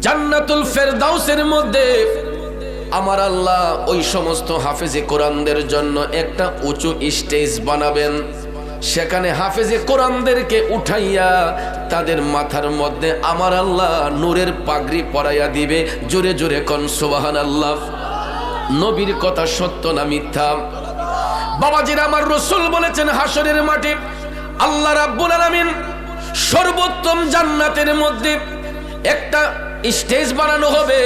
জান্নাতুল ফেরদাউসের মধ্যে আমার আল্লাহ ওই সমস্ত হাফেজে কোরআনদের জন্য একটা উঁচু স্টেজ বানাবেন। সেখানে হাফেজে কোরআনদেরকে উঠাইয়া তাদের মাথার মধ্যে আমার আল্লাহ নূরের পাগড়ি পরাইয়া দিবে। জোরে জোরে কোন সুবহানাল্লাহ। নবীর কথা সত্য না মিথ্যা? বাবাজিরা, আমার রাসূল বলেছেন হাসরের মাঠে আল্লাহ রাব্বুল আলামিন সর্বোত্তম জান্নাতের মধ্যে একটা স্টেজ বানানো হবে।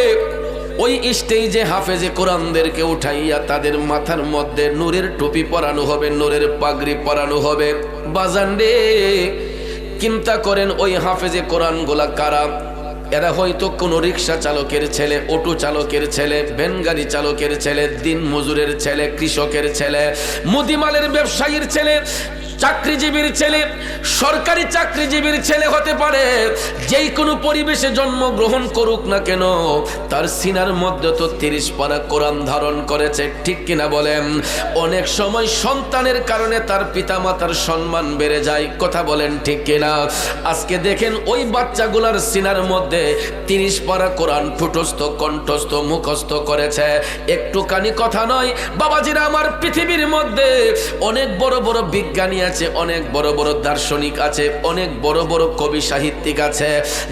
ওই স্টেজে হাফেজে কোরআনদেরকে উঠাইয়া তাদের মাথার মধ্যে নূরের টুপি পরানো হবে, নূরের পাগড়ি পরানো হবে। বাজান রে, চিন্তা করেন ওই হাফেজে কোরআনগুলা কারা? এরা হয়তো কোনো রিক্সা চালকের ছেলে, অটো চালকের ছেলে, ভ্যান গাড়ি চালকের ছেলে, দিন মজুরের ছেলে, কৃষকের ছেলে, মুদিমালের ব্যবসায়ীর ছেলে, চাকরিজীবীর ছেলে, সরকারি চাকরিজীবীর ছেলে হতে পারে। যেই কোনো পরিবেশে জন্মগ্রহণ করুক না কেন, তার সিনার মধ্যে তো 30 পারা কোরআন ধারণ করেছে, ঠিক কিনা বলেন? অনেক সময় সন্তানের কারণে তার পিতামাতার সম্মান বেড়ে যায়, কথা বলেন ঠিক কিনা? আজকে দেখেন ওই বাচ্চাগুলার সিনার মধ্যে 30 পারা কোরআন ঠুটস্থ, কণ্ঠস্থ, মুখস্থ করেছে। একটুখানি কথা নয় বাবাজিরা, আমার পৃথিবীর মধ্যে অনেক বড় বড় বিজ্ঞানী আছে, অনেক বড় বড় দার্শনিক আছে, অনেক বড় বড় কবি সাহিত্যিক আছে,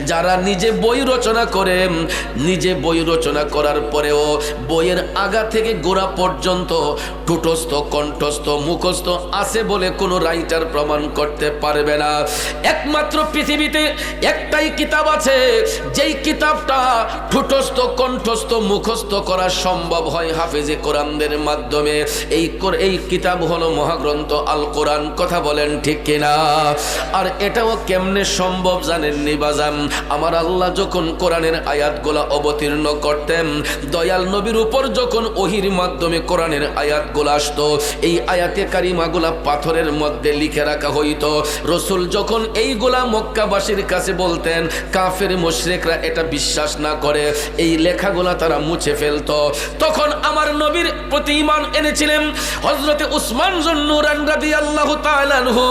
যারা নিজে বই রচনা করে, নিজে বই রচনা করার পরেও বইয়ের আগা থেকে গোড়া পর্যন্ত ঠুটস্থ, কণ্ঠস্থ, মুখস্থ আছে বলে কোনো রাইটার প্রমাণ করতে পারবে না। একমাত্র পৃথিবীতে একটাই কিতাব আছে, যেই কিতাবটা ঠুটস্থ, কণ্ঠস্থ, মুখস্থ করা সম্ভব হয় হাফেজে কোরআনদের মাধ্যমে। এই কিতাব হলো মহাগ্রন্থ আল কোরআন, কথা বলেন ঠিক কিনা? আর এটাও কেমনে সম্ভব জানেননি বাজান? আমার আল্লাহ যখন কোরআনের আয়াতগুলা অবতীর্ণ করতেন, দয়াল নবীর উপর যখন ওহির মাধ্যমে কোরআনের আয়াতগুলা আসতো, এই আয়াতে কারিমাগুলা পাথরের মধ্যে লিখে রাখা হইতো। রাসূল যখন এইগুলা মক্কাবাসীর কাছে বলতেন, কাফের মুশরিকরা এটা বিশ্বাস না করে এই লেখাগুলা তারা মুছে ফেলতো। তখন আমার নবীর প্রতি ঈমান এনেছিলেন হযরতে উসমান যুন্নুরান রাদিয়াল্লাহু তাআলা আনহু।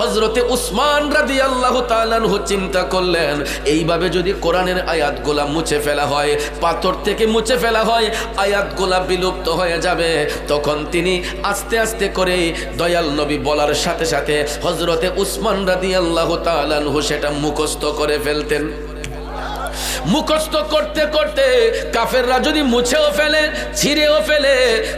হযরতে উসমান রাদিয়াল্লাহু তাআলা আনহু চিন্তা করলেন, এইভাবে যদি কোরআনের আয়াতগুলা মুছে ফেলা হয়, পাথর থেকে মুছে ফেলা হয়, আয়াতগুলা বিলুপ্ত হয়ে যাবে। তখন তিনি আস্তে আস্তে করে দয়াল নবী বলার সাথে সাথে হযরতে উসমান রাদিয়াল্লাহু তাআলা আনহু সেটা মুখস্থ করে ফেলতেন। মুখস্থ করতে করতে কাফেররা যদি মুছেও ফেলে, ছিঁড়েও ফেলে,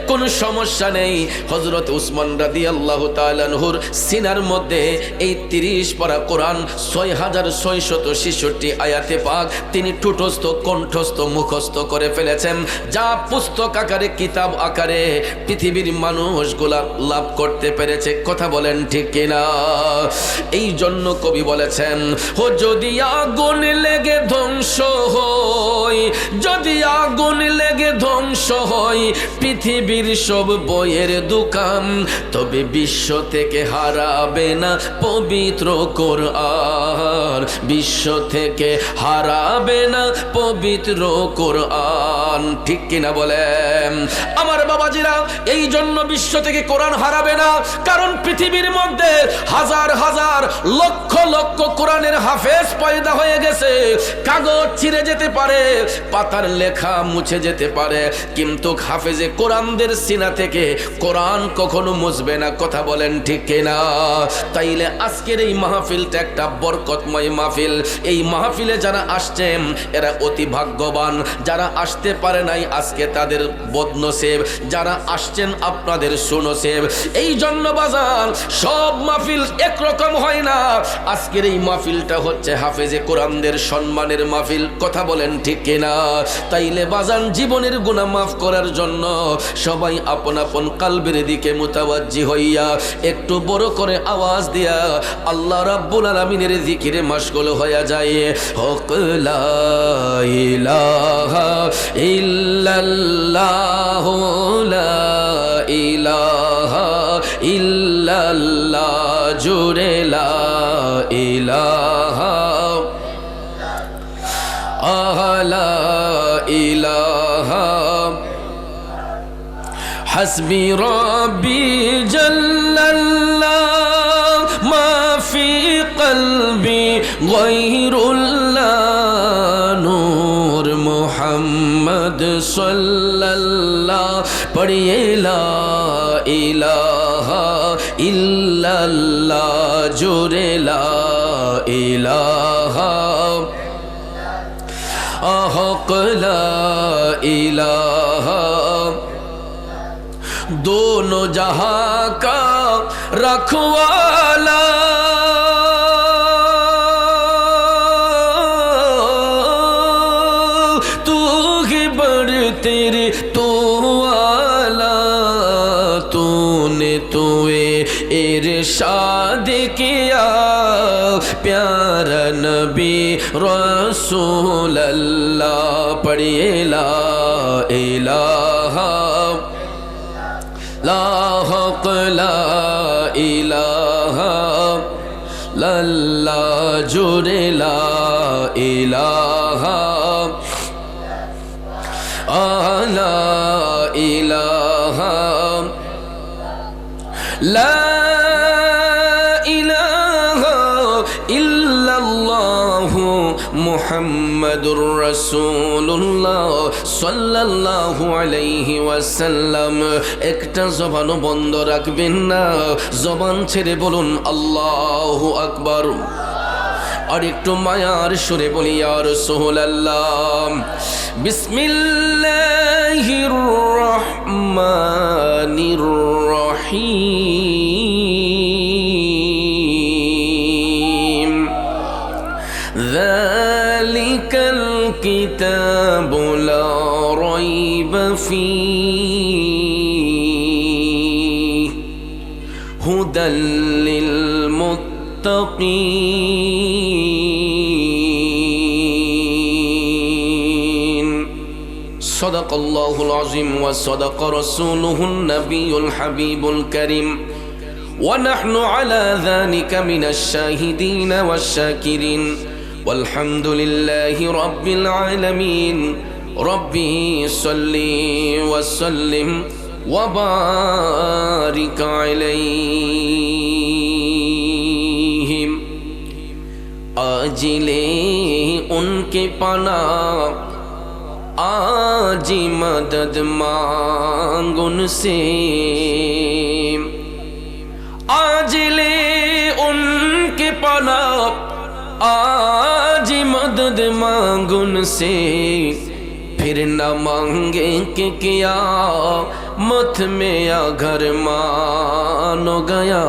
কোনো সমস্যা নেই। হযরত উসমান রাদিয়াল্লাহু তাআলা আনহুর সিনার মধ্যে এই 30 পারা কোরআন 6666 আয়াতে পাক তিনি ঠুটস্থ, কণ্ঠস্থ, মুখস্থ করে ফেলেছেন, যা পুস্তক আকারে, কিতাব আকারে পৃথিবীর মানুষগুলা লাভ করতে পেরেছে, কথা বলেন ঠিক কিনা? এই জন্য কবি বলেছেন, ও যদি আগুন লেগে ধ্বংস হয়, যদি আগুন লেগে ধ্বংস হয় পৃথিবীর সব বইয়ের দোকান, তবে বিশ্ব থেকে হারাবে না পবিত্র কোরআন, বিশ্ব থেকে হারাবে না পবিত্র কোরআন, ঠিক কিনা বলেন? আমার বাবাজিরা, এই জন্য বিশ্ব থেকে কোরআন হারাবে না, কারণ পৃথিবীর মধ্যে হাজার হাজার লক্ষ লক্ষ কোরআনের হাফেজ পয়দা হয়ে গেছে। কাগজ ছিঁড়ে যেতে পারে, পাতার লেখা মুছে যেতে পারে, কিন্তু হাফেজে কোরআনদের সিনা থেকে কোরআন কখনো মুছবে না, কথা বলেন ঠিক কিনা? তাইলে আজকের এই মাহফিলটা একটা বরকতময় মাহফিল। এই মাহফিলে যারা আসছেন এরা অতি ভাগ্যবান, যারা আসতে পারে নাই আজকে তাদের বদনসিব, যারা আসছেন আপনাদের সুনসিব। এই জন্য বাজার সব মাহফিল একরকম হয় না। আজকের এই মাহফিলটা হচ্ছে হাফেজে কোরআনদের সম্মানের মাহফিল, কথা বলেন ঠিক কিনা? তাইলে বাজান জীবনের গুনাহ মাফ করার জন্য সবাই আপন আপন কালবের দিকে মুতাওয়াজ্জি হইয়া একটু বড় করে আওয়াজ দিয়া আল্লাহ রাব্বুল আলামিনের জিকিরে মশগুল হয়ে যায়। হক লা ইলাহা ইল্লাল্লাহ, লা ইলাহা ইল্লাল্লাহ, জুরে লা ইলাহা লা ইলাহা হাসবি রব্বি জাল্লাল্লাহ মা ফি কলবি গায়রুল্লাহ নূর মুহাম্মদ সাল্লাল্লাহ পড়িয়ে লা ইলাহা ইল্লাল্লাহ জোরে লা ইলাহা হক লা ইলাহা दोनों जहां का रखवाला तू ही बड़ तेरे तो वाला तूने तुए इरशाद किया प्यारा नबी रसूल अल्लाह पढ़िए ला इलाहा ला हक ला इलाहा लल्ला जुरे ला इलाहा ला इलाहा ला इलाहा इल्लल्लाहु मुहम्मदुर रसूलुल्लाह सल्लल्लाहु अलैहि वसल्लम একটা জবানও বন্ধ রাখবেন না জবান ছেড়ে বলুন আল্লাহু আকবার আর একটু মায়ার সুরে বলি ইয়া রাসূলুল্লাহ বিসমিল্লাহির রহমানির রহিম ذلك الكتاب لا ريب فيه هدى للمتقين صدق الله العظيم وصدق رسوله النبي الحبيب الكريم ونحن على ذلك من الشاهدين والشاكرين والحمد لله رب العالمين ربي صلي وسلم وبارك عليهم आजिले उनके पना आजी मदद मांग उनसे आजिले उनके पना आज मदद मांग उनसे फिर न मांगे कि क्या मत में या घर मानो गया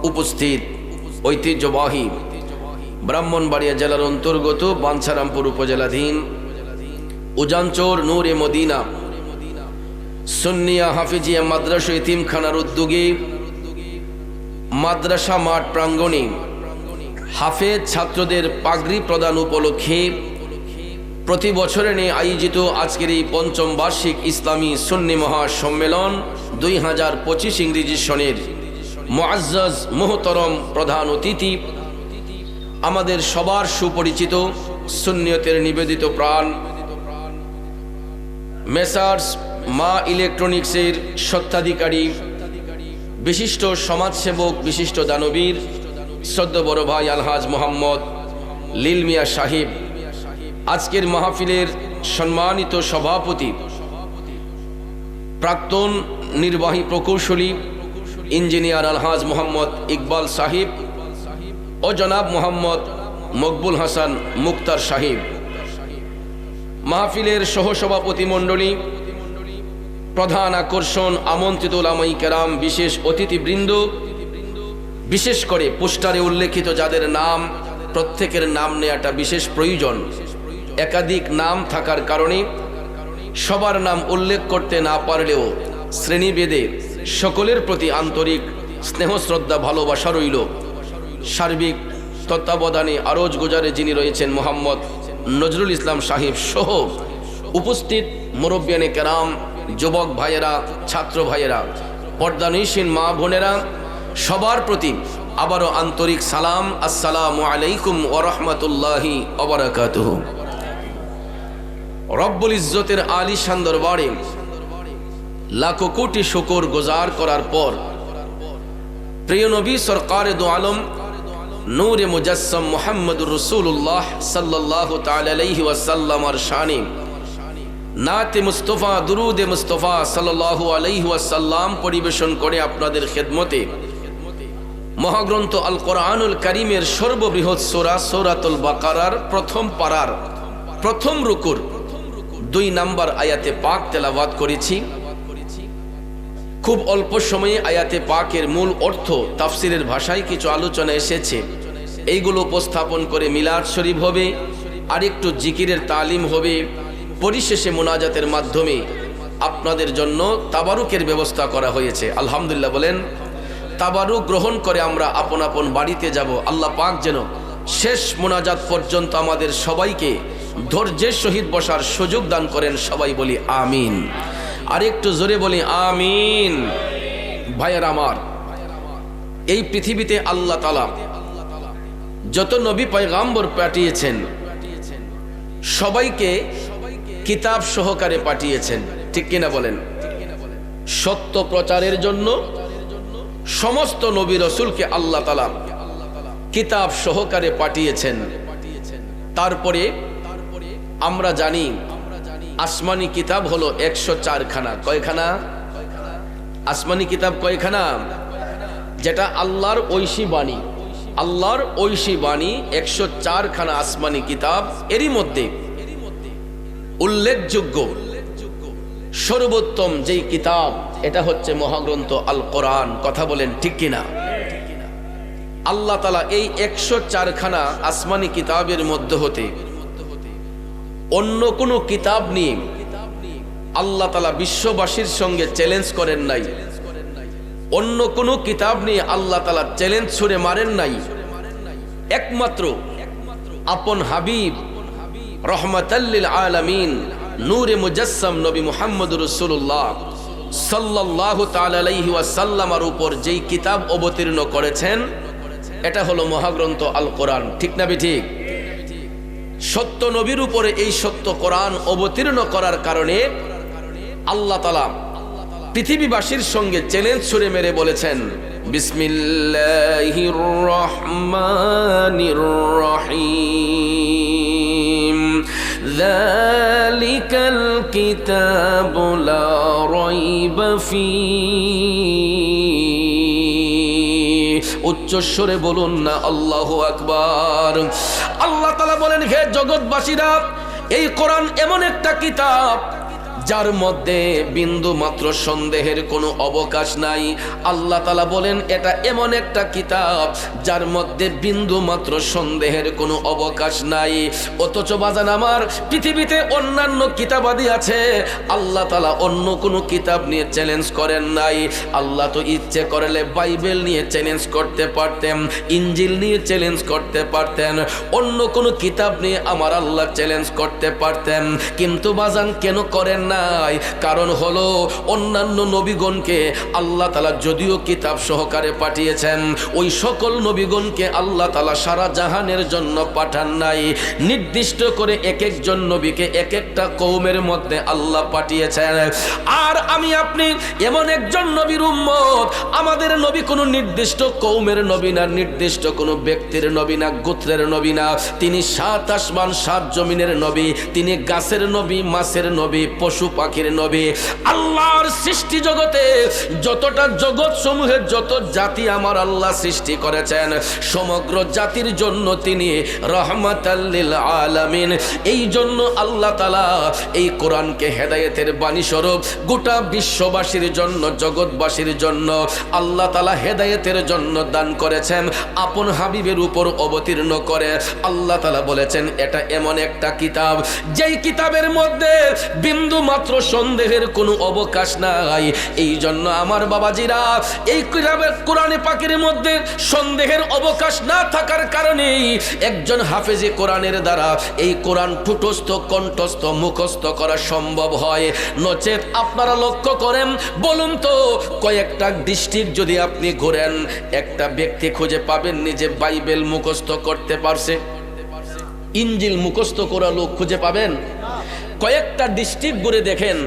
उपस्थित ঐতিহ্যবাহী ব্রাহ্মণবাড়িয়া জেলার অন্তর্গত বাঞ্ছারামপুর উপজেলাধীন উজানচর নূরে মদিনা সুন্নিয়া হাফিজিয়া মাদ্রাসা এতিমখানার উদ্যোগে মাদ্রাসা মাঠ প্রাঙ্গণে হাফেজ ছাত্রদের পাগড়ি প্রদান উপলক্ষে প্রতি বছরে আয়োজিত আজকের এই পঞ্চম বার্ষিক ইসলামী সুন্নি মহাসম্মেলন 2025 ইংরেজি সনের মুআজ্জাজ মুহতারাম প্রধান অতিথি আমাদের সবার সুপরিচিত সুন্নিয়তের নিবেদিত প্রাণ মেসার্স মা ইলেকট্রনিক্সের স্বত্বাধিকারী বিশিষ্ট সমাজসেবক বিশিষ্ট দানবীর শ্রদ্ধেয় বড় ভাই আলহাজ মোহাম্মদ লিল মিয়া সাহেব আজকের মাহফিলের সম্মানিত সভাপতি প্রাক্তন নির্বাহী প্রকৌশলী ইঞ্জিনিয়ার আলহাজ মোহাম্মদ ইকবাল সাহেব ও জনাব মোহাম্মদ মকবুল হাসান মুক্তার সাহেব মাহফিলের সহসভাপতি মণ্ডলী প্রধান আকর্ষণ আমন্ত্রিত উলামায়ে কেরাম বিশেষ অতিথিবৃন্দ বিশেষ করে পোস্টারে উল্লেখিত যাদের নাম প্রত্যেকের নাম নেওয়াটা বিশেষ প্রয়োজন একাধিক নাম থাকার কারণে সবার নাম উল্লেখ করতে না পারলেও শ্রেণীভেদে সকলের প্রতি আন্তরিক স্নেহ শ্রদ্ধা ভালোবাসা রইল সার্বিক তত্ত্বাবধানে আরজ গুজারে যিনি রয়েছেন মোহাম্মদ নজরুল ইসলাম সাহেব সহ উপস্থিত মুরব্বিয়ানে কেরাম যুবক ভাইয়েরা ছাত্র ভাইয়েরা পর্দানশীন মা বোনেরা সবার প্রতি আবারও আন্তরিক সালাম আসসালামু আলাইকুম ওয়া রাহমাতুল্লাহি ওয়া বারাকাতুহু রব্বুল ইজ্জতের আলিশান দরবারে লাখো কোটি শুকর গুজার করার পর প্রিয় নবী সরকারে দো আলম নূরে মুজাসসাম মুহাম্মদুর রাসূলুল্লাহ সাল্লাল্লাহু তাআলা আলাইহি ওয়াসাল্লামের শানে নাতে মুস্তাফা দুরুদে মুস্তাফা সাল্লাল্লাহু আলাইহি ওয়াসাল্লাম পরিবেশন করে আপনাদের খেদমতে মহাগ্রন্থ আল কোরআনুল কারীমের সর্ববৃহৎ সূরা সূরাতুল বাকারার প্রথম পারার প্রথম রুকুর 2 নম্বর আয়াতে পাক তেলাওয়াত করেছি। খুব অল্প সময়ে আয়াতে পাকের মূল অর্থ তাফসিরের ভাষায় কিছু আলোচনা এসেছে, এইগুলো উপস্থাপন করে মিলাদ শরীফ হবে, আর একটু জিকিরের তালিম হবে। পরিশেষে মুনাজাতের মাধ্যমে আপনাদের জন্য তাবারুকের ব্যবস্থা করা হয়েছে। আলহামদুলিল্লাহ বলেন। তাবারুক গ্রহণ করে আমরা আপন আপন বাড়িতে যাব। আল্লাহ পাক যেন শেষ মুনাজাত পর্যন্ত আমাদের সবাইকে ধৈর্যের সহিত বসার সুযোগ দান করেন। সবাই বলি আমিন। আর একটু জোরে বলি আমিন। ভাইয়ের আমার, এই পৃথিবীতে আল্লাহ তাআলা যত নবী পয়গাম্বর পাঠিয়েছেন সবাইকে কিতাব সহকারে পাঠিয়েছেন, ঠিক কিনা বলেন? সত্য প্রচারের জন্য সমস্ত নবী রাসূলকে আল্লাহ তাআলা কিতাব সহকারে পাঠিয়েছেন। তারপরে আমরা জানি আসমানি কিতাব হলো 104 খানা। কয়খানা? আসমানি কিতাব কয়খানা? যেটা আল্লাহর ঐশী বাণী, আল্লাহর ঐশী বাণী 104 খানা আসমানি কিতাব। এরই মধ্যে উল্লেখযোগ্য সর্বোত্তম যেই কিতাব এটা হচ্ছে মহাগ্রন্থ আল কোরআন। কথা বলেন ঠিক কিনা? আল্লাহ তাআলা এই 104 খানা আসমানি কিতাবের মধ্যে হতে অন্য কোনো কিতাব নিয়ে আল্লাহ তাআলা বিশ্ববাসীর সঙ্গে চ্যালেঞ্জ করেন নাই। অন্য কোনো কিতাব নিয়ে আল্লাহ তাআলা চ্যালেঞ্জ ছুড়ে মারেন নাই। একমাত্র আপন হাবিব রহমাতাল লিল আলামিন নূরে মুজাসসাম নবী মুহাম্মদুর রাসূলুল্লাহ সাল্লাল্লাহু তাআলা আলাইহি ওয়াসাল্লামের উপর যেই কিতাব অবতীর্ণ করেছেন এটা হলো মহাগ্রন্থ আল কোরআন। ঠিক না ঠিক? সত্য নবীর উপরে এই সত্য কোরআন অবতীর্ণ করার কারণে আল্লাহ তাআলা পৃথিবীবাসীর সঙ্গে চ্যালেঞ্জ ছুড়ে মেরে বলেছেন, বিসমিল্লাহির রহমানির রহিম, যালিকাল কিতাবু লা রাইবা ফীহি। উচ্চস্বরে বলুন না আল্লাহু আকবার। আল্লাহ তাআলা বলেন, হে জগৎবাসীরা, এই কোরআন এমন একটা কিতাব যার মধ্যে বিন্দু মাত্র সন্দেহের কোনো অবকাশ নাই। আল্লাহ তাআলা বলেন এটা এমন একটা কিতাব যার মধ্যে বিন্দু মাত্র সন্দেহের কোনো অবকাশ নাই। অথচ বাজান আমার, পৃথিবীতে অন্যান্য কিতাবাদি আছে, আল্লাহ তাআলা অন্য কোনো কিতাব নিয়ে চ্যালেঞ্জ করেন নাই। আল্লাহ তো ইচ্ছে করলে বাইবেল নিয়ে চ্যালেঞ্জ করতে পারতেন, ইনজিল নিয়ে চ্যালেঞ্জ করতে পারতেন, অন্য কোনো কিতাব নিয়ে আমার আল্লাহ চ্যালেঞ্জ করতে পারতেন। কিন্তু বাজান কেন করেন না? কারণ হলো অন্যান্য নবীগণকে আল্লাহ তাআলা যদিও কিতাব সহকারে পাঠিয়েছেন, ওই সকল নবীগণকে আল্লাহ তাআলা সারা জাহানের জন্য পাঠান নাই। নির্দিষ্ট করে এক একজন নবীকে এক একটা কওমের মধ্যে আল্লাহ পাঠিয়েছেন। আর আমি আপনি এমন একজন নবীর উম্মত। আমাদের নবী কোনো নির্দিষ্ট কওমের নবী না, নির্দিষ্ট কোনো ব্যক্তির নবী না, গোত্রের নবী না। তিনি 7 আসমান 7 জমিনের নবী। তিনি গাছের নবী, মাছের নবী, পশু পাখির নবী। আল্লাহর সৃষ্টি জগতে যতটা জগৎ সমূহের যত জাতি আমার আল্লাহ সৃষ্টি করেছেন, সমগ্র জাতির জন্য তিনি রহমাতাল লিল আলামিন। এই জন্য আল্লাহ তাআলা এই কোরআনকে হেদায়েতের বাণী স্বরূপ গোটা বিশ্ববাসীর জন্য, জগৎবাসীর জন্য আল্লাহ তাআলা হেদায়েতের জন্য দান করেছেন। আপন হাবিবের উপর অবতীর্ণ করে আল্লাহ তাআলা বলেছেন এটা এমন একটা কিতাব যেই কিতাবের মধ্যে বিন্দু মাত্র সন্দেহের কোনো অবকাশ নাই। এই জন্য আমার বাবাজিরা, এই কিতাবের কোরআনে পাকের মধ্যে সন্দেহের অবকাশ না থাকার কারণে একজন হাফেজে কোরআনের দ্বারা এই কোরআন ঠুটস্থ, কণ্ঠস্থ, মুখস্থ করা সম্ভব হয়। নচেত আপনারা লক্ষ্য করেন, বলুন তো কয়েকটা ডিস্ট্রিক্ট যদি আপনি ঘুরেন, একটা ব্যক্তি খুঁজে পাবেন নিজে বাইবেল মুখস্থ করতে পারছে? ইনজিল মুখস্থ করা লোক খুঁজে পাবেন? কয়েকটা ডিস্ট্রিক্ট ঘুরে দেখেন,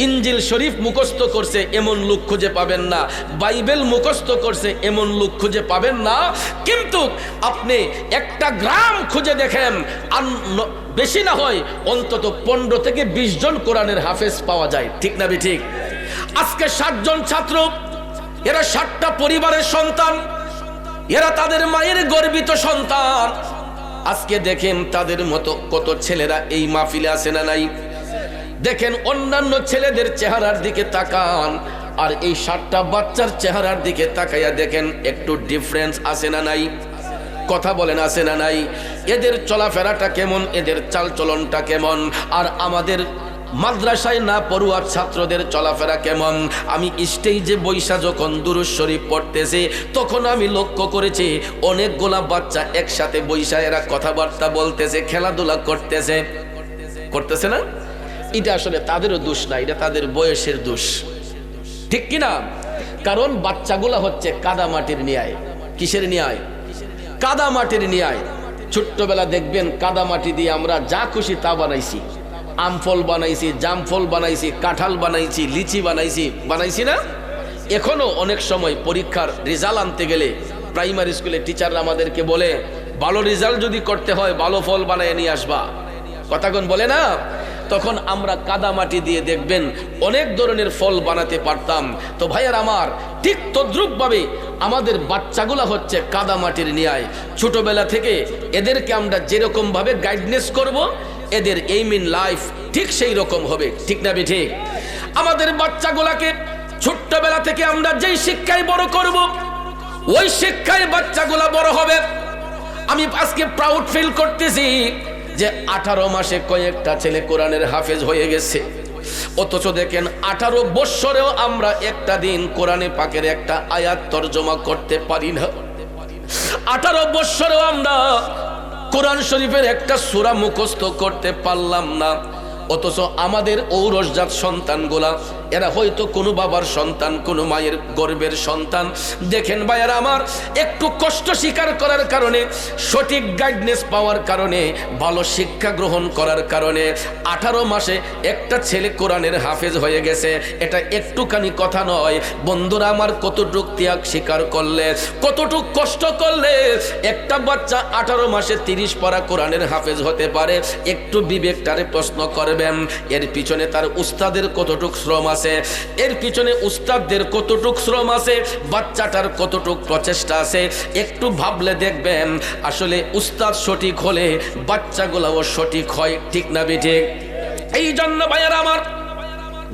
ইনজিল শরীফ মুখস্থ করছে এমন লোক খুঁজে পাবেন না, বাইবেল মুখস্থ করছে এমন লোক খুঁজে পাবেন না। কিন্তু আপনি একটা গ্রাম খুঁজে দেখেন, বেশি না হয় অন্তত 15 থেকে 20 জন কোরআনের হাফেজ পাওয়া যায়। ঠিক না ঠিক? আজকে 60 জন ছাত্র, এরা 60টা পরিবারের সন্তান, এরা তাদের মায়ের গর্বিত সন্তান। আজকে দেখেন তাদের মতো কত ছেলেরা এই মাহফিলে আছে না নাই? দেখেন অন্যান্য ছেলেদের চেহারার দিকে তাকান, আর এই 60টা বাচ্চার চেহারার দিকে তাকাইয়া দেখেন একটু ডিফারেন্স আছে না নাই? কথা বলেন আছে না নাই? এদের চলাফেরাটা কেমন, এদের চালচলনটা কেমন, আর আমাদের মাদ্রাসায় না পড়ুয়া ছাত্রদের চলাফেরা কেমন? আমি স্টেজে বৈশা যখন দুরূদ শরীফ পড়তেছি, তখন আমি লক্ষ্য করেছি অনেকগুলা বাচ্চা একসাথে বৈশা এরা কথাবার্তা বলতেছে, খেলাধুলা করতেছে না? এটা আসলে তাদেরও দোষ না, এটা তাদের বয়সের দোষ। ঠিক কিনা? কারণ বাচ্চাগুলা হচ্ছে কাদা মাটির ন্যায়। কিসের ন্যায়? কাদা মাটির ন্যায়। ছোট্টবেলা দেখবেন কাদা মাটি দিয়ে আমরা যা খুশি তা বানাইছি, আম ফল বানাইছি, জাম ফল বানাইছি, কাঁঠাল বানাইছি, লিচি বানাইছি না? এখনো অনেক সময় পরীক্ষার রেজাল্ট আনতে গেলে প্রাইমারি স্কুলে টিচাররা আমাদেরকে বলে, ভালো রেজাল্ট যদি করতে হয় ভালো ফল বানায় নিয়ে আসবা। কথাগণ বলে না? তখন আমরা কাদা মাটি দিয়ে দেখবেন অনেক ধরনের ফল বানাতে পারতাম। তো ভাইয়ার আমার, ঠিক তদ্রুপ ভাবে আমাদের বাচ্চাগুলা হচ্ছে কাদা মাটির ন্যায়। ছোটবেলা থেকে এদেরকে আমরা যেরকম ভাবে গাইডনেস করব, এদের এইম ইন লাইফ ঠিক সেই রকম হবে। ঠিক না ঠিক? আমাদের বাচ্চাগুলাকে ছোট্টবেলা থেকে আমরা যেই শিক্ষায় বড় করব, ওই শিক্ষায় বাচ্চাগুলা বড় হবে। আমি আজকে প্রাউড ফিল করতেছি যে 18 মাসে কয়েকটা ছেলে কোরআনের হাফেজ হয়ে গেছে। অথচ দেখেন 18 বৎসরেও আমরা একটা দিন কোরআনে পাকের একটা আয়াত তরজমা করতে পারি না। 18 বৎসরেও আমরা কোরআন শরীফের একটা সূরা মুখস্থ করতে পারলাম না। অথচ আমাদের ঔরসজাত সন্তানগুলা, এরা হয়তো কোনো বাবার সন্তান, কোনো মায়ের গর্ভের সন্তান। দেখেন ভাইয়ারা আমার, একটু কষ্ট স্বীকার করার কারণে, সঠিক গাইডনেস পাওয়ার কারণে, ভালো শিক্ষা গ্রহণ করার কারণে 18 মাসে একটা ছেলে কোরআনের হাফেজ হয়ে গেছে। এটা একটুখানি কথা নয় বন্ধুরা আমার। কতটুক ত্যাগ স্বীকার করলে, কতটুক কষ্ট করলে একটা বাচ্চা 18 মাসে 30 পারা কোরআনের হাফেজ হতে পারে? একটু বিবেকটারে প্রশ্ন করবেন। এর পিছনে তার উস্তাদের কতটুক শ্রম আছে, এর পিছনে উস্তাদদের কতটুক শ্রম আছে, বাচ্চাটার কতটুক প্রচেষ্টা আছে। একটু ভাবলে দেখবেন আসলে উস্তাদ সঠিক হলে বাচ্চাগুলাও সঠিক হয়। ঠিক না ঠিক? এই জন্য ভাইয়ারা আমার,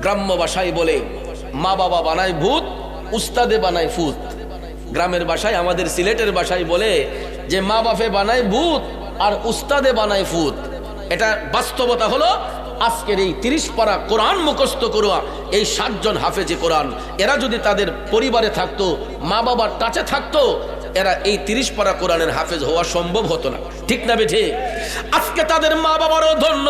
গ্রাম্য ভাষায় বলে মা বাবা বানায় ভূত, উস্তাদে বানায় ফুত। গ্রামের ভাষায়, আমাদের সিলেটের ভাষায় বলে যে মা বাপে বানায় ভূত আর উস্তাদে বানায় ফুত। এটা বাস্তবতা হলো আজকের এই 30 পারা কোরআন মুখস্থ করুয়া এই 60 জন হাফেজে কোরআন, এরা যদি তাদের পরিবারে থাকতো, মা বাবার টাচে থাকতো, এরা এই 30 পারা কোরআনের হাফেজ হওয়া সম্ভব হতো না। ঠিক না বেঠে? আজকে তাদের মা বাবারও ধন্য,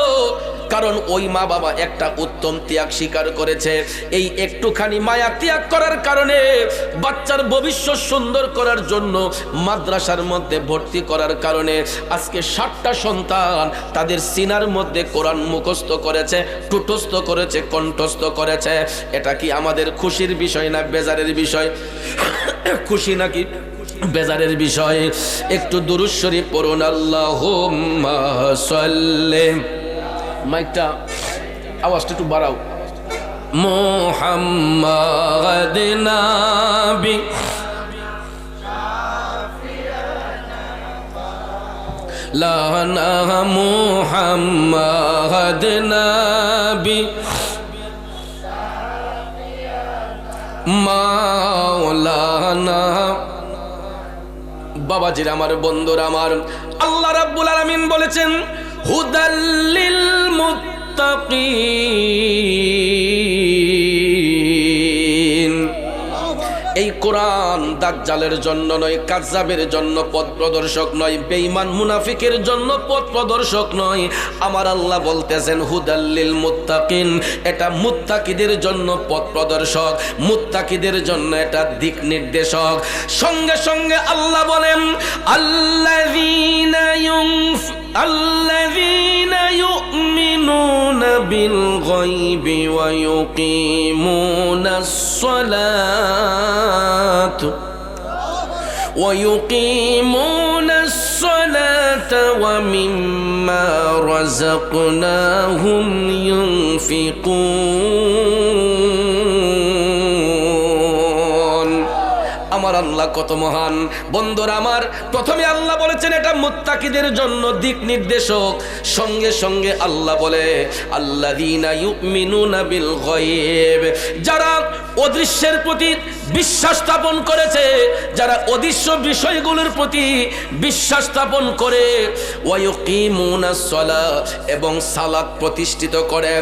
কারণ ওই মা বাবা একটা উত্তম ত্যাগ স্বীকার করেছে। এই একটুখানি মায়া ত্যাগ করার কারণে, বাচ্চার ভবিষ্যৎ সুন্দর করার জন্য মাদ্রাসার মধ্যে ভর্তি করার কারণে আজকে 60টা সন্তান তাদের সিনার মধ্যে কোরআন মুখস্থ করেছে, টুটস্থ করেছে, কণ্ঠস্থ করেছে। এটা কি আমাদের খুশির বিষয় না বেজারের বিষয়? খুশি নাকি বেজারের বিষয়? একটু দুরূদ শরীফ পড়ুন। আল্লাহুম্মা সাল্লি, মাইকটা আওয়াজটা একটু বাড়াও। মুহাম্মাদ নবী লানা, মুহাম্মাদ নবী মাওলানা। বাবাজির আমার, বন্ধুরা আমার, আল্লাহ রাব্বুল আলামিন বলেছেন হুদাল্লিল মুত্তাকিন। এই কোরআন দাজ্জালের জন্য নয়, কাজ্জাবের জন্য পথ প্রদর্শক নয়, বেঈমান মুনাফিকের জন্য পথ প্রদর্শক নয়। আমার আল্লাহ বলতেছেন হুদাল্লিল মুত্তাকিন, এটা মুত্তাকিদের জন্য পথ প্রদর্শক, মুত্তাকিদের জন্য এটা দিক নির্দেশক। সঙ্গে সঙ্গে আল্লাহ বলেন আল্লাযীনা ইউমিনুনা بالغيب ويقيمون الصلاة ومما رزقناهم ينفقون আমার আল্লাহ কত মহান বন্ধুরা আমার প্রথমে আল্লাহ বলেছেন এটা মুত্তাকিদের জন্য দিক নির্দেশক সঙ্গে সঙ্গে আল্লাহ বলে আল্লাযীনা ইউমিনুনা বিল গায়ব যারা অদৃশ্যের প্রতি বিশ্বাস স্থাপন করেছে যারা অদৃশ্য বিষয়গুলোর প্রতি বিশ্বাস স্থাপন করে ওয়া ইউকিমুনাস সালাহ এবং সালাত প্রতিষ্ঠিত করে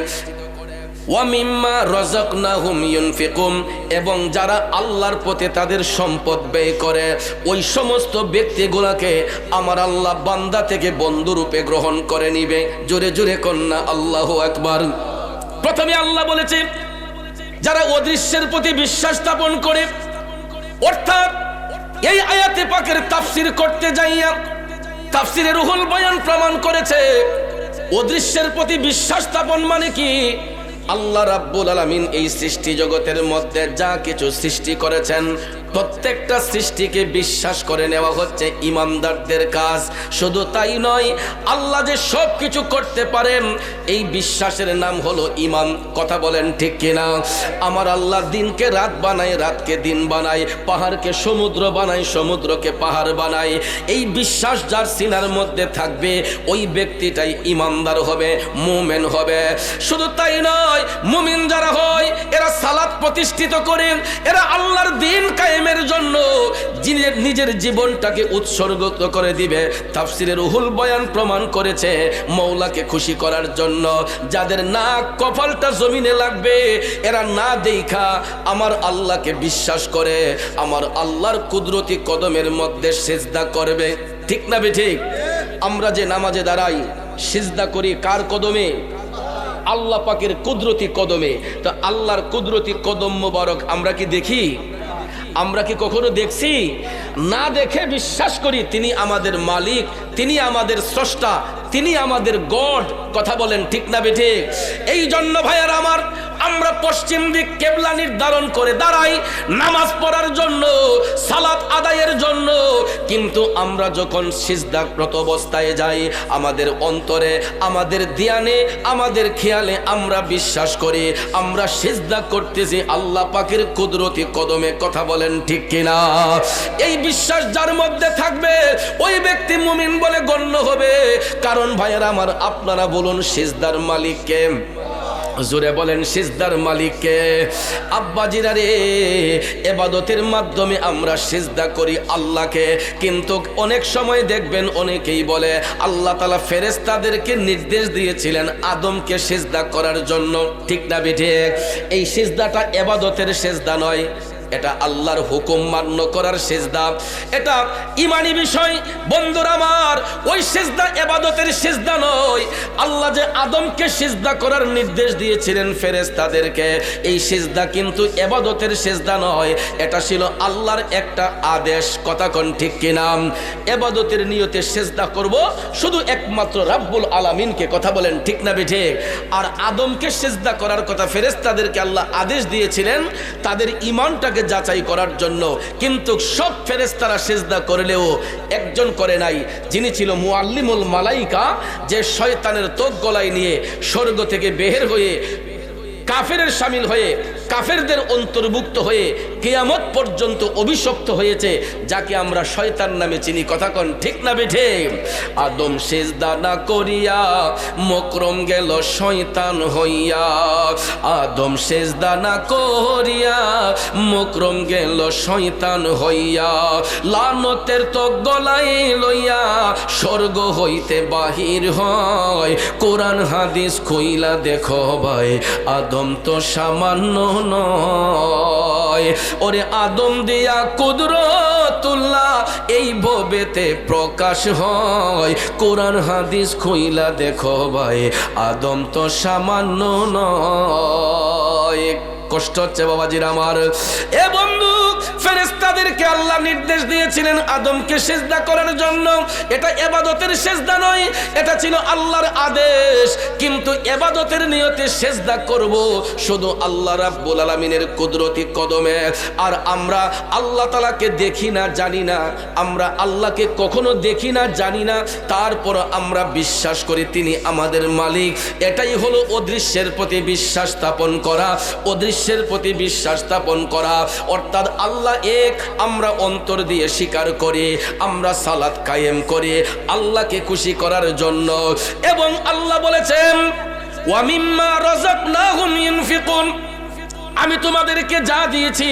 ওয়া মিম্মা রাযাকনাহুম ইউনফিকুন এবং যারা আল্লাহর পথে তাদের সম্পদ ব্যয় করে ওই সমস্ত ব্যক্তিগুলোকে আমার আল্লাহ বান্দা থেকে বন্ধুরূপে গ্রহণ করে নিবে জোরে জোরে কন্যা আল্লাহু আকবার প্রথমে আল্লাহ বলেছে যারা অদৃশ্যের প্রতি বিশ্বাস স্থাপন করে অর্থাৎ এই আয়াতে পাকের তাফসীর করতে যাইয়া তাফসীরে রুহুল বয়ান প্রমাণ করেছে অদৃশ্যের প্রতি বিশ্বাস স্থাপন মানে কি আল্লাহ রাব্বুল আলামিন এই সৃষ্টি জগতের মধ্যে যা কিছু সৃষ্টি করেছেন প্রত্যেকটা সৃষ্টিকে বিশ্বাস করে নেওয়া হচ্ছে ঈমানদারদের কাজ শুধু তাই নয় আল্লাহ যে সব কিছু করতে পারেন এই বিশ্বাসের নাম হলো ঈমান কথা বলেন ঠিক কিনা আমার আল্লাহ দিনকে রাত বানায় রাতকে দিন বানায় পাহাড়কে সমুদ্র বানায় সমুদ্রকে পাহাড় বানায় এই বিশ্বাস যার সিনার মধ্যে থাকবে ওই ব্যক্তিটাই ঈমানদার হবে মুমিন হবে শুধু তাই নয় মুমিন যারা হয় এরা সালাত প্রতিষ্ঠিত করেন এরা আল্লাহর দ্বীন কায়েমের জন্য নিজের জীবনটাকে উৎসর্গ করে দিবে তাফসীরে রুহুল বয়ান প্রমাণ করেছে মওলাকে খুশি করার জন্য যাদের নাক কপালটা জমিনে লাগবে এরা না দেখা আমার আল্লাহকে বিশ্বাস করে আমার আল্লাহর কুদরতি কদমের মধ্যে সিজদা করবে ঠিক না ঠিক আমরা যে নামাজে দাঁড়াই সিজদা করি কার কদমে আল্লাহ পাকের কুদরতি কদমে তো আল্লাহর কুদরতি কদম মোবারক আমরা কি দেখি আমরা কি কখনো দেখছি না দেখে বিশ্বাস করি তিনি আমাদের মালিক তিনি আমাদের স্রষ্টা তিনি আমাদের গড কথা বলেন ঠিক না বেঠিক এই জন্য ভাইয়ারা আমার আমরা পশ্চিম দিক কিবলা নির্ধারণ করে দাঁড়াই নামাজ পড়ার জন্য সালাত আদায়ের জন্য কিন্তু আমরা যখন সিজদারত অবস্থায় যাই আমাদের অন্তরে আমাদের ধ্যানে আমাদের খেয়ালে আমরা বিশ্বাস করি আমরা সিজদা করতেছি আল্লাহ পাকের কুদরতি কদমে কথা বলেন ঠিক কিনা এই বিশ্বাস যার মধ্যে থাকবে ওই ব্যক্তি মুমিন বলে গণ্য হবে কারণ ভাইয়েরা আমার আপনারা বলুন সিজদার মালিক কে জোরে বলেন সিজদার মালিককে আব্বাজিরা রে ইবাদতের মাধ্যমে আমরা সিজদা করি আল্লাহকে কিন্তু অনেক সময় দেখবেন অনেকেই বলে আল্লাহ তাআলা ফেরেশতাদেরকে নির্দেশ দিয়েছিলেন আদমকে সিজদা করার জন্য ঠিক না বেঠিক এই সিজদাটা ইবাদতের সিজদা নয় এটা আল্লাহর হুকুম মান্য করার সিজদা এটা ঈমানি বিষয় বন্ধুরা আমার ওই সিজদা ইবাদতের সিজদা নয় আল্লাহ যে আদমকে সিজদা করার নির্দেশ দিয়েছিলেন ফেরেশতাদেরকে এই সিজদা কিন্তু ইবাদতের সিজদা নয় এটা ছিল আল্লাহর একটা আদেশ কথা কোন ঠিক কিনা ইবাদতের নিয়তে সিজদা করব শুধু একমাত্র রাব্বুল আলামিনকে কথা বলেন ঠিক না বেঠিক আর আদমকে সিজদা করার কথা ফেরেশতাদেরকে আল্লাহ আদেশ দিয়েছিলেন তাদের ঈমানটাকে যাচাই করার জন্য কিন্তু সব ফেরেশতারা সিজদা করলেও একজন করে নাই যিনি ছিল মুআল্লিমুল মালাইকা যে শয়তানের তোক গলায় নিয়ে স্বর্গ থেকে বের হয়ে কাফেরের শামিল হয়ে কাফেরদের অন্তর্ভুক্ত হয়ে কিয়ামত পর্যন্ত অভিশপ্ত হয়েছে যাকে আমরা শয়তান নামে চিনি কথা কোন ঠিক না বেঠিক আদম সিজদা না করিয়া মকরম গেল শয়তান হইয়া আদম সিজদা না করিয়া মকরম গেল শয়তান হইয়া লানতের তো গলায় লইয়া স্বর্গ হইতে বাহির হয় কোরআন হাদিস কইলা দেখো ভাই আদম তো সামান্য নয় ওরে আদম দিয়া কুদরতুল্লাহ এই ভবেতে প্রকাশ হয় কোরআন হাদিস কইলা দেখো ভাই আদম তো সামান্য নয় কষ্ট হচ্ছে বাবাজির আমার এ বন্ধু ফেরেশতাদের আমাদেরকে আল্লাহ নির্দেশ দিয়েছিলেন আদমকে সিজদা করার জন্য। এটা ইবাদতের সিজদা নয়, এটা ছিল আল্লাহর আদেশ। কিন্তু ইবাদতের নিয়তে সিজদা করব শুধু আল্লাহ রাব্বুল আলামিনের কুদরতি কদমে। আর আমরা আল্লাহ তাআলাকে দেখি না, জানি না, আমরা আল্লাহকে কখনো দেখি না, জানি না, তারপর আমরা বিশ্বাস করি তিনি আমাদের মালিক। এটাই হলো অদৃশ্যের প্রতি বিশ্বাস স্থাপন করা, অদৃশ্যের প্রতি বিশ্বাস স্থাপন করা। অর্থাৎ আল্লাহ এক, আমরা অন্তর দিয়ে স্বীকার করি, আমরা সালাত কায়েম করি আল্লাহকে খুশি করার জন্য। এবং আল্লাহ বলেছেন ওয়া মিম্মা রাযাকনাহুম ইউনফিকুন, আমি তোমাদেরকে যা দিয়েছি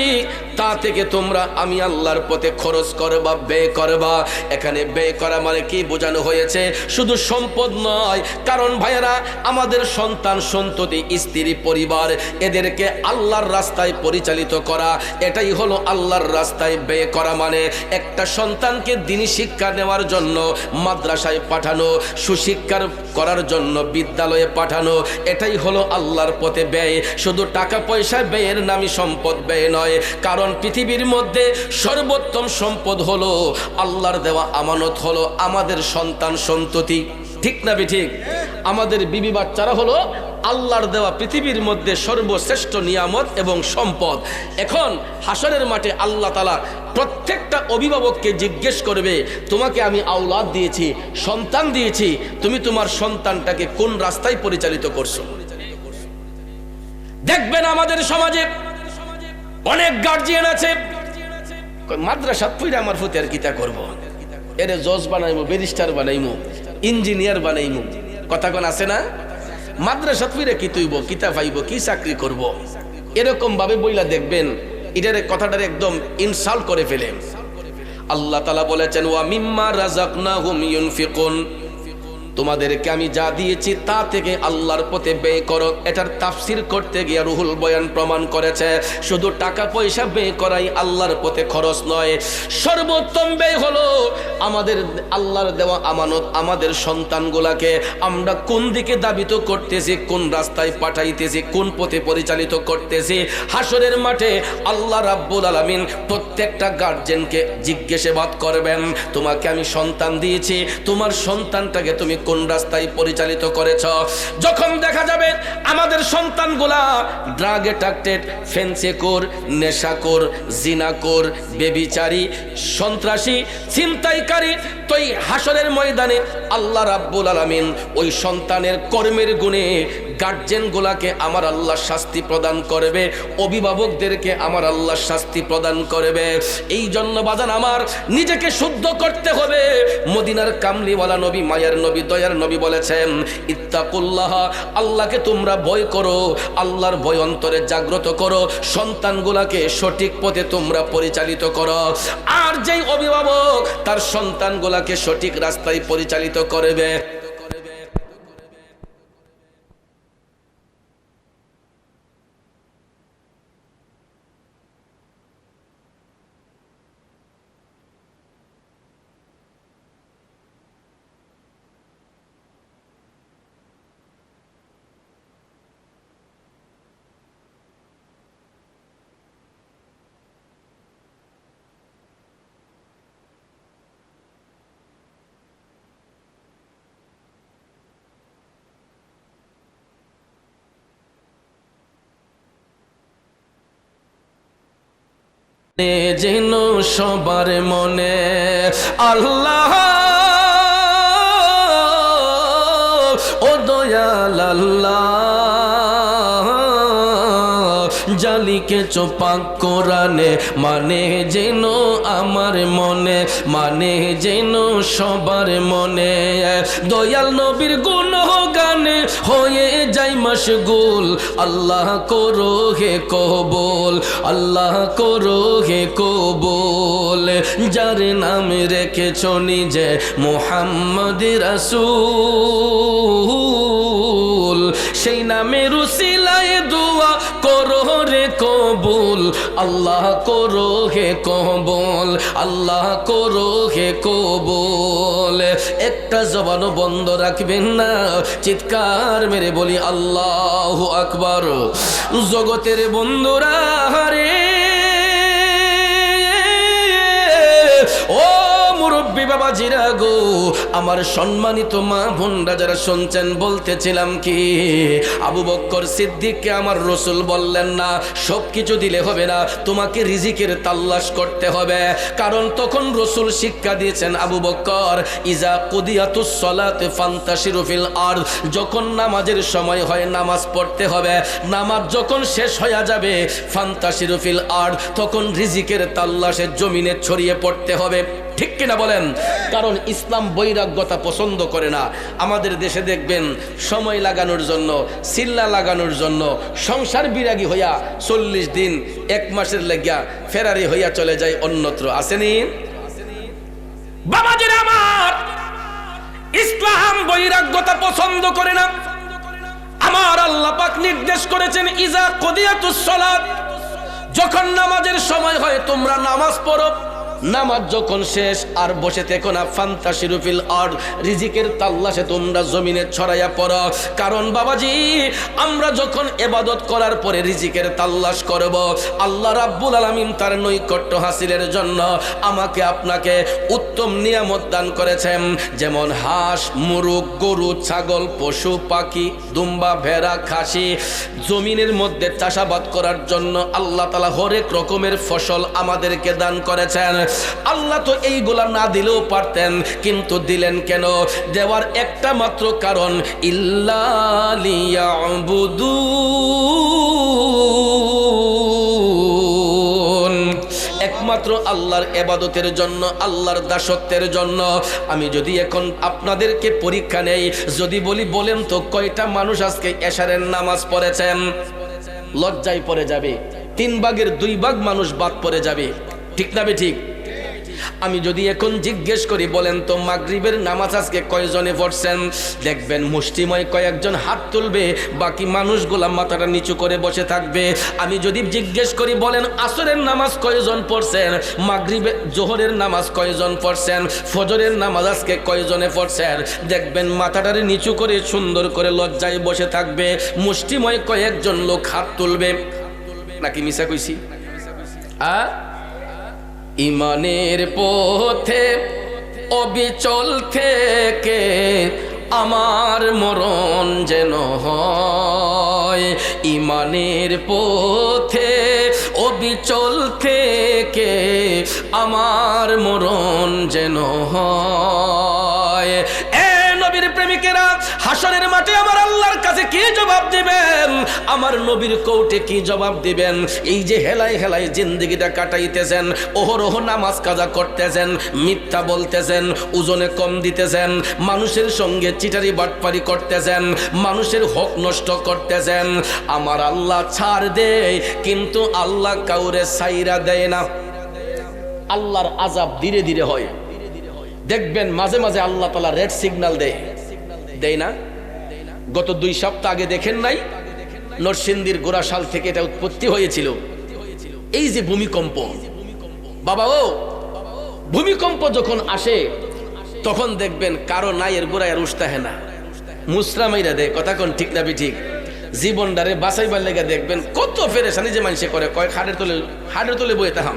তা থেকে তোমরা আমি আল্লাহর পথে খরচ করবা, ব্যয় করবা। এখানে ব্যয় করা মানে কি বোঝানো হয়েছে? শুধু সম্পদ নয়। কারণ ভাইয়েরা, আমাদের সন্তান সন্ততি, স্ত্রী, পরিবার, এদেরকে আল্লাহর রাস্তায় পরিচালিত করা, এটাই হলো আল্লাহর রাস্তায় ব্যয় করা। মানে একটা সন্তানকে দ্বীনি শিক্ষা নেওয়ার জন্য মাদ্রাসায় পাঠানো, সুশিক্ষার করার জন্য বিদ্যালয়ে পাঠানো, এটাই হলো আল্লাহর পথে ব্যয়। শুধু টাকা পয়সা ব্যয়ের নামই সম্পদ ব্যয় নয়। কারণ পৃথিবীর মধ্যে সর্বোত্তম সম্পদ হলো আল্লাহর দেওয়া আমানত, হলো আমাদের সন্তান সন্ততি। ঠিক না ঠিক? আমাদের বিবি বাচ্চারা হলো আল্লাহর দেওয়া পৃথিবীর মধ্যে সর্বশ্রেষ্ঠ নিয়ামত এবং সম্পদ। এখন হাসরের মাঠে আল্লাহ তাআলা প্রত্যেকটা অভিভাবককে জিজ্ঞেস করবে, তোমাকে আমি আওলাদ দিয়েছি, সন্তান দিয়েছি, তুমি তোমার সন্তানটাকে কোন রাস্তায় পরিচালিত করছো? দেখবেন আমাদের সমাজে অনেক গার্জিয়ান আছে, মাদ্রাসা পড়ে আমার ফুতে আর কিতা করব, এরে জজ বানাইমু, ব্যারিস্টার বানাইমু, ইঞ্জিনিয়ার বানাইমু, কথা কোন আছে না? মাদ্রাসা পড়ে কি তুইব, কিতা পাইব, কি চাকরি করব, এরকম ভাবে বইলা দেখবেন এটার কথাটার একদম ইনসাল্ট করে ফেলে। আল্লাহ তাআলা বলেছেন ওয়া মিম্মা রাযাকনাহুম ইউনফিকুন, তোমাদেরকে আমি যা দিয়েছি তা থেকে আল্লাহর পথে ব্যয় করো। এটার তাফসীর করতে গিয়ে রুহুল বয়ান প্রমাণ করেছে শুধু টাকা পয়সা ব্যয় করাই আল্লাহর পথে খরচ নয়। সর্বোত্তম ব্যয় হলো আমাদের আল্লাহর দেওয়া আমানত, আমাদের সন্তানগুলাকে আমরা কোন দিকে দাবিত করতেছি, কোন রাস্তায় পাঠাইতেছি, কোন পথে পরিচালিত করতেছি। হাসরের মাঠে আল্লাহ রাব্বুল আলামিন প্রত্যেকটা গার্জেনকে জিজ্ঞাসাবাদ করবেন, তোমাকে আমি সন্তান দিয়েছি, তোমার সন্তানটাকে তুমি কোন রাস্তায় পরিচালিত করেছ? যখন দেখা যাবে আমাদের সন্তানগুলা ড্রাগ অ্যাডিক্টেড, ফেন্সিকোর, নেশাখোর, জিনাখোর, বেবিচারী, সন্ত্রাসী, ছিনতাইকারী, তো এই হাসরের ময়দানে আল্লাহ রাব্বুল আলামিন ওই সন্তানের কর্মের গুণে গার্জেনগুলাকে আমার আল্লাহ শাস্তি প্রদান করবে, অভিভাবকদেরকে আমার আল্লাহ শাস্তি প্রদান করবে। এই জন্য বাজান আমার নিজেকে শুদ্ধ করতে হবে। মদিনার কামলিওয়ালা নবী, মায়ার নবী, দয়ার নবী বলেছেন ইত্তাকুল্লাহ, আল্লাহকে তোমরা ভয় করো, আল্লাহর ভয় অন্তরে জাগ্রত করো, সন্তানগুলাকে সঠিক পথে তোমরা পরিচালিত করো। আর যেই অভিভাবক তার সন্তানগুলাকে সঠিক রাস্তায় পরিচালিত করবে, যেন সবার মনে আল্লাহ ও দয়াল আল্লাহ, জালিকে চোপাক কোরআনে মানে যেন আমার মনে, মানে যেন সবার মনে। দয়াল নবীর গুণগানে হয়ে যাই মশগুল, আল্লাহ করো হে কবুল, আল্লাহ করো হে কবুল। যার নাম রেখেছ নিজে মুহাম্মদ রাসূল, সেই নামের উসিলায় দোয়া করো রে কবুল, আল্লাহ করো হে কবুল, আল্লাহ করো হে কবুল। একটা জবানও বন্ধ রাখবেন না, চিৎকার মেরে বলি আল্লাহু আকবার। জগতের বন্ধুরা রে বাবাজিরা গো, আমার সম্মানিত মা বোনরা যারা শুনছেন, বলতেছিলাম কি, আবু বকর সিদ্দিককে আমার রাসূল বললেন না সব কিছু দিলে হবে না, তোমাকে রিজিকের তালাশ করতে হবে। কারণ তখন রাসূল শিক্ষা দিয়েছেন, আবু বকর ইজা কুদিয়াতুস সালাত ফান্তাশিরু ফিল আরদ, যখন নামাজের সময় হয় নামাজ পড়তে হবে, নামাজ যখন শেষ হয়ে যাবে ফান্তাশিরু ফিল আরদ, তখন রিজিকের তালাশে জমিনে ছড়িয়ে পড়তে হবে। ঠিক কিনা বলেন? কারণ ইসলাম বৈরাগ্যতা পছন্দ করে না। আমাদের দেশে দেখবেন সময় লাগানোর জন্য, সিল্লা লাগানোর জন্য সংসার বিরাগী হইয়া 40 দিন 1 মাসের লাগিয়া ফেরারি হইয়া চলে যায় অন্যত্র। আসেনি বাবাজিরা আমার? ইসলাম বৈরাগ্যতা পছন্দ করে না। আমার আল্লাহ পাক নির্দেশ করেছেন, ইজা কুদিয়াতুস সালাত, যখন নামাজের সময় হয় তোমরা নামাজ পড়ো, নামাজ যখন শেষ আর বসে থেকো না, ফান্তাশিরু ফিল আরদ, রিজিকের তাল্লাশে তোমরা জমিনে ছড়াইয়া পড়ো। কারণ বাবাজি, আমরা যখন ইবাদত করার পরে রিজিকের তাল্লাশ করব, আল্লাহ রাব্বুল আলামিন তার নৈকট্য হাসিলের জন্য আমাকে আপনাকে উত্তম নিয়ামত দান করেছেন, যেমন হাঁস, মুরগ, গরু, ছাগল, পশু পাখি, দুম্বা, ভেড়া, খাসি। জমিনের মধ্যে চাষাবাদ করার জন্য আল্লাহ তাআলা হরেক রকমের ফসল আমাদেরকে দান করেছেন। আল্লাহ তো এইগুলা না দিলেও পারতেন, কিন্তু দিলেন কেন? দেওয়ার একটা মাত্র কারণ, ইল্লা লিয়াবুদুন, একমাত্র আল্লাহর ইবাদতের জন্য, আল্লাহর দাসত্বের জন্য। আমি যদি এখন আপনাদেরকে পরীক্ষা নেই, যদি বলি বলেন তো কয়টা মানুষ আজকে এশারের নামাজ পড়েছেন? লজ্জায় পড়ে যাবে, 3 ভাগের 2 ভাগ মানুষ বাদ পড়ে যাবে। ঠিক না ঠিক? আমি যদি এখন জিজ্ঞেস করি বলেন তো মাগরিবের নামাজ আজকে কয়জনে পড়ছেন, দেখবেন মুষ্টিময় কয়েকজন হাত তুলবে, বাকি মানুষগুলা মাথাটা নিচু করে বসে থাকবে। আমি যদি জিজ্ঞেস করি বলেন আসরের নামাজ কয়জন পড়ছেন, মাগরিবে জোহরের নামাজ কয়জন পড়ছেন, ফজরের নামাজ আজকে কয়জনে পড়ছেন, দেখবেন মাথাটারে নিচু করে সুন্দর করে লজ্জায় বসে থাকবে, মুষ্টিময় কয়েকজন লোক হাত তুলবে। নাকি মিছা কইছি? ইমানের পথে অবিচল থেকে আমার মরণ যেন হয়, ইমানের পথে অবিচল থেকে আমার মরণ যেন হয়। নবীর প্রেমিকেরা, হাসরের মাঠে আমার আল্লাহর কাছে কি জবাব দিবেন? আমার নবীর কোর্টে কি জবাব দিবেন? এই যে হেলায় হেলায় জিন্দেগিটা কাটাইতেছেন, ওহরোহ নামাজ কাজা করতেছেন, মিথ্যা বলতেছেন, ওজনে কম দিতেছেন, মানুষের সঙ্গে চিটারি বাটপারি করতেছেন, মানুষের হক নষ্ট করতেছেন, আমার আল্লাহ ছাড় দেয়, কিন্তু আল্লাহ কাউরে ছাইরা দেয় না। আল্লাহর আযাব ধীরে ধীরে হয়। দেখবেন মাঝে মাঝে আল্লাহ তাআলা রেড সিগন্যাল দেয় না? গত 2 সপ্তাহ আগে দেখেন নাই? নরসিংদীর গোড়াশাল থেকে এটা উৎপত্তি হয়েছিল। এই যে ভূমিকম্প, বাবা ও ভূমিকম্প যখন আসে তখন দেখবেন কারো নাইয়ের গোড়ায় আর উঠতে হয় না, মুসরামাইরা দেয়। কথা কোন ঠিক না ঠিক? জীবনটারে বাঁচাইবার লেগে দেখবেন কত ফেরেশানি যে মানুষে করে, কয় হাড়ের তলে বয়ে থাকাম,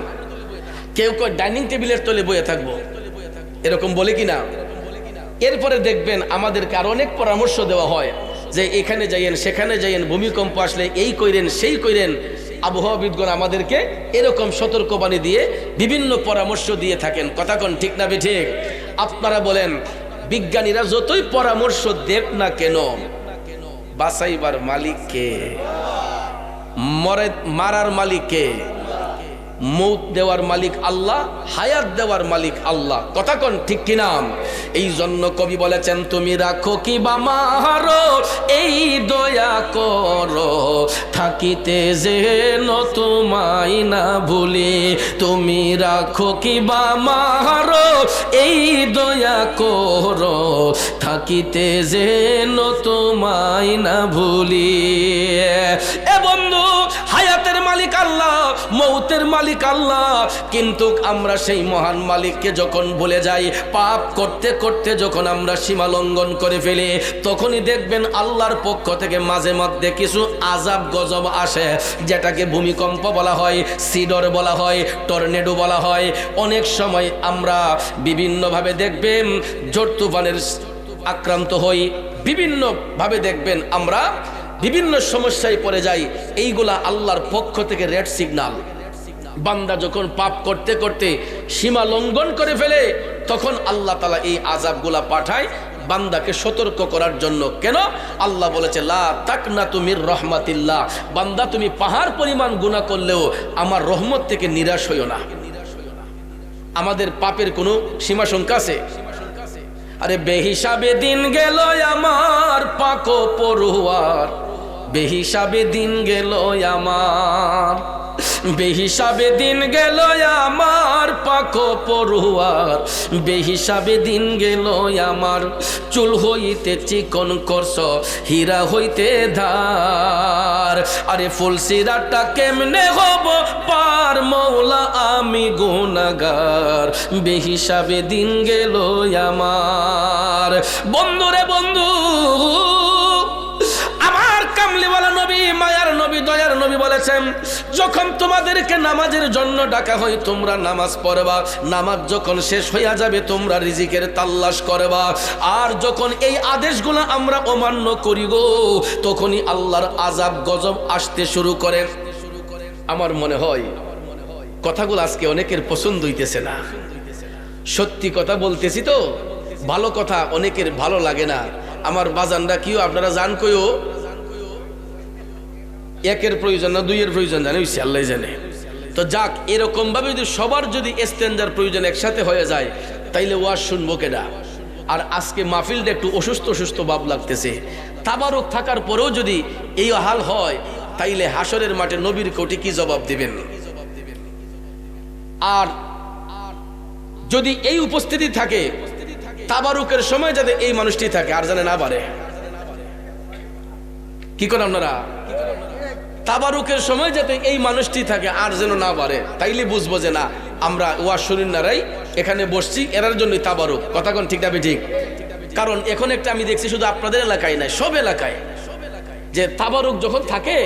কেউ কয় ডাইনিং টেবিলের তলে বয়ে থাকবো, এরকম বলে কিনা? এরপরে দেখবেন আমাদেরকে আর অনেক পরামর্শ দেওয়া হয় যে এখানে যাইয়েন, সেখানে যাইয়েন, ভূমিকম্প আসলে এই কইরেন সেই কইরেন। আবহাওয়াবিদগণ আমাদেরকে এরকম সতর্কবাণী দিয়ে বিভিন্ন পরামর্শ দিয়ে থাকেন। কথা কোন ঠিক না ঠিক? আপনারা বলেন, বিজ্ঞানীরা যতই পরামর্শ দেখ না কেন, বাঁচাইবার মালিক কে? মারার মালিক কে? মৌত দেওয়ার মালিক আল্লাহ, হায়াত দেওয়ার মালিক আল্লাহ। কথা কোন ঠিক কিনা? এই জন্য কবি বলেছেন, তুমি রাখো কি বা মারো এই দয়া করো, থাকিতে যেন তোমায় না ভুলি। তুমি রাখো কি বা মারো এই দয়া করো, থাকিতে যেন তোমায় না ভুলি। এ বন্ধু, হায়াতের মালিক আল্লাহ, মৌতের রহমতের মালিক আল্লাহ, কিন্তু আমরা সেই মহান মালিককে যখন ভুলে যাই, পাপ করতে করতে যখন আমরা সীমা লঙ্ঘন করে ফেলি, তখনই দেখবেন আল্লাহর পক্ষ থেকে মাঝে মধ্যে কিছু আযাব গজব আসে, যেটাকে ভূমিকম্প বলা হয়, সিডর বলা হয়, টর্নেডো বলা হয়। অনেক সময় আমরা বিভিন্নভাবে দেখবেন ঝড় তুফানের আক্রান্ত হই, বিভিন্নভাবে দেখবেন আমরা বিভিন্ন সমস্যায় পড়ে যাই। এইগুলা আল্লাহর পক্ষ থেকে রেড সিগন্যাল। বান্দা যখন পাপ করতে করতে সীমা লঙ্ঘন করে ফেলে, তখন আল্লাহ তাআলা এই আযাবগুলা পাঠায় বান্দাকে সতর্ক করার জন্য। কেন? আল্লাহ বলেছে লা তাকনাতু মির রাহমাতিল্লাহ, বান্দা তুমি পাহাড় পরিমাণ গুনাহ করলেও আমার রহমত থেকে নিরাশ হইও না। আমাদের পাপের কোনো সীমা সংখ্যা আছে? আরে বেহিসাবে দিন গেল আমার পাকো পড়ুয়ার, বেহিসাবে দিন গেল আমার, বেহিসাবে দিন গেল আমার পাকো পড়ুয়ার, বেহিসাবে দিন গেল আমার। চুল হইতে চিকন করছ, হীরা হইতে ধার, আরে ফুলসিরাটা কেমনে হব পার মৌলা আমি গুনাহগার, বেহিসাবে দিন গেল আমার। বন্ধুরে বন্ধু, আমার কামলিওয়ালা নবী, মায়ার নবী, দয়ার নবী বলেছেন, যখন তোমাদেরকে নামাজের জন্য ডাকা হয় তোমরা নামাজ পড়বা, নামাজ যখন শেষ হইয়া যাবে তোমরা রিজিকের তালাশ করবা। আর যখন এই আদেশগুলো আমরা অমান্য করি গো, তখনই আল্লাহর আযাব গজব আসতে শুরু করে। আমার মনে হয় কথাগুলো আজকে অনেকের পছন্দ হইতেছে না। সত্যি কথা বলতেছি তো, ভালো কথা অনেকের ভালো লাগে না। আমার বাজানরা কিও আপনারা জান কইও, একের প্রয়োজন না দুইয়ের প্রয়োজন জানে, ওই আল্লাহ জানে। তো যাক, এরকম ভাবে যদি সবার যদি ইস্তেঞ্জার প্রয়োজন একসাথে হয়ে যায়, তাইলে ওয়াজ শুনবো কেডা? আর আজকে মাহফিলটা একটু অসুস্থ অসুস্থ ভাব লাগতেছে। তাবারক থাকার পরেও যদি এই হাল হয়, তাইলে হাসরের মাঠে নবীর কোটি কি জবাব দিবেন? আর যদি এই উপস্থিতি থাকে, তাবারুকের সময় যাতে এই মানুষটি থাকে, আর জানে না পারে। কি করেন আপনারা? তাবারুকের সময় যাতে এই মানুষটি থাকে আর যেন না পারে, তাইলে বুঝবো যে না, আমরা ওয়াজ শুনিন নারাই এখানে বসছি এরার জন্যই তাবারুক। কথা কোন ঠিক না ঠিক? কারণ এখন একটা আমি দেখছি শুধু আপনাদের এলাকায় নাই, সব এলাকায়, যে তাবারুক যখন থাকে,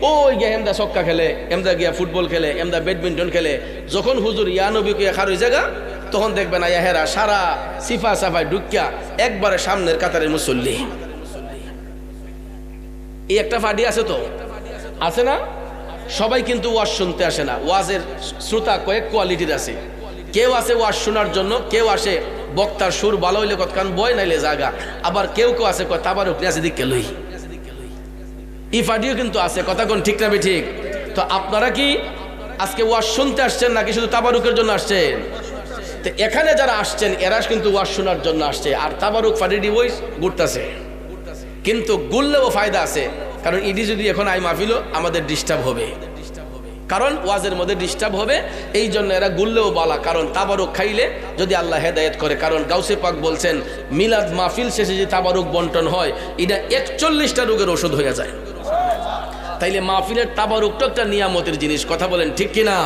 ওই গিয়া এমদা ছক্কা খেলে, এমদা গিয়া ফুটবল খেলে, এমদা ব্যাডমিন্টন খেলে। যখন হুজুর ইয়া নবীকে খার ওই জায়গা, তখন দেখবেন আয়া হেরা সারা সিফা সাফায় ঢুকিয়া একবারে সামনের কাতারের মুসল্লি। এই একটা ফাডি আছে তো, আছে না? সবাই কিন্তু ওয়াজ শুনতে আসে না। ওয়াজের শ্রোতা কয়েক কোয়ালিটির আছে। কেউ আছে ওয়াজ শোনার জন্য, কেউ আসে বক্তার সুর ভালো হইলে কতক্ষণ বয় নাইলে জাগা, আবার কেউ কেউ আছে তাবারুক আছে দিকে লই, ই ফাডিও কিন্তু আছে। কথা কোন ঠিক না ঠিক? তো আপনারা কি আজকে ওয়াজ শুনতে আসছেন নাকি শুধু তাবারুকের জন্য আসছেন? তো এখানে যারা আসছেন এরা কিন্তু ওয়াজ শোনার জন্য আসছে, আর তাবারুক ফাডিডি বই ঘুরতেছে। কিন্তু গুললেও ফায়দা আছে, কারণ ইডি যদি এখন আই মাহফিলও আমাদের ডিস্টার্ব হবে, কারণ ওয়াজের মধ্যে ডিস্টার্ব হবে। এই জন্য এরা গুললেও বলা, কারণ তাবারুক খাইলে যদি আল্লাহ হেদায়েত করে। কারণ গাউসে পাক বলছেন, মিলাদ মাহফিল শেষে যে তাবারুক বন্টন হয়, এটা 41টা রোগের ওষুধ হয়ে যায়। তাইলে মাহফিলের তাবারুকটা একটা নিয়ামতের জিনিস। কথা বলেন ঠিক কিনা?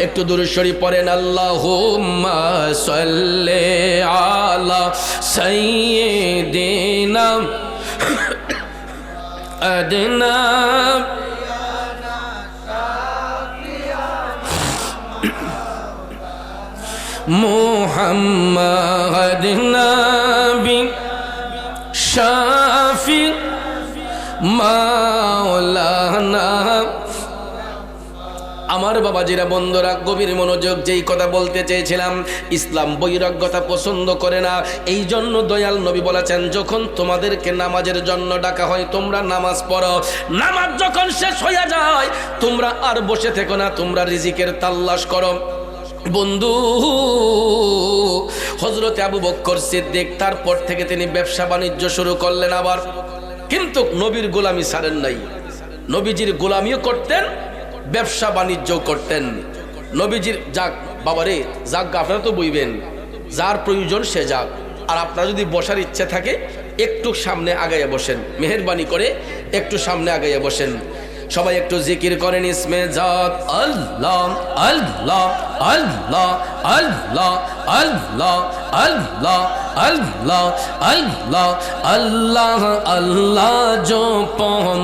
একটু দুরূদ শরীফ পড়েন, আল্লাহুম্মা সাল্লি আলা সাইয়্যিদিনা আদনা মুহাম্মাদ নবী শাফি মাওলানা। আমার বাবাজিরা, বন্ধুরা, গভীর মনোযোগ। যেই কথা বলতে চেয়েছিলাম, ইসলাম বৈরাগ্যতা পছন্দ করে না। এই জন্য দয়াল নবী বলেছেন, যখন তোমাদেরকে নামাজের জন্য ডাকা হয় তোমরা নামাজ পড়ো। নামাজ যখন শেষ হয়ে যায় তোমরা আর বসে থেকো না, তোমরা রিজিকের তালাশ করো। বন্ধু, হযরতে আবু বকর সিদ্দিক, তারপর থেকে তিনি ব্যবসা বাণিজ্য শুরু করলেন আবার, কিন্তু নবীর গোলামি ছাড়েন নাই। নবীজির গোলামিও করতেন, ব্যবসা বাণিজ্য করতেন। নবীজির যাক বাবারে যাক, আপনারা তো বইবেন, যার প্রয়োজন সে যাক। আর আপনারা যদি বসার ইচ্ছে থাকে একটু সামনে আগাইয়া বসেন, মেহেরবানি করে একটু সামনে আগাইয়া বসেন। সবাই একটু জিকির করেন ইসমে জাত আল্লাহ আল্লাহ আল্লাহ আল্লাহ আল্লাহ আল্লাহ আল্লাহ আল্লাহ আল্লাহ আল্লাহ জপম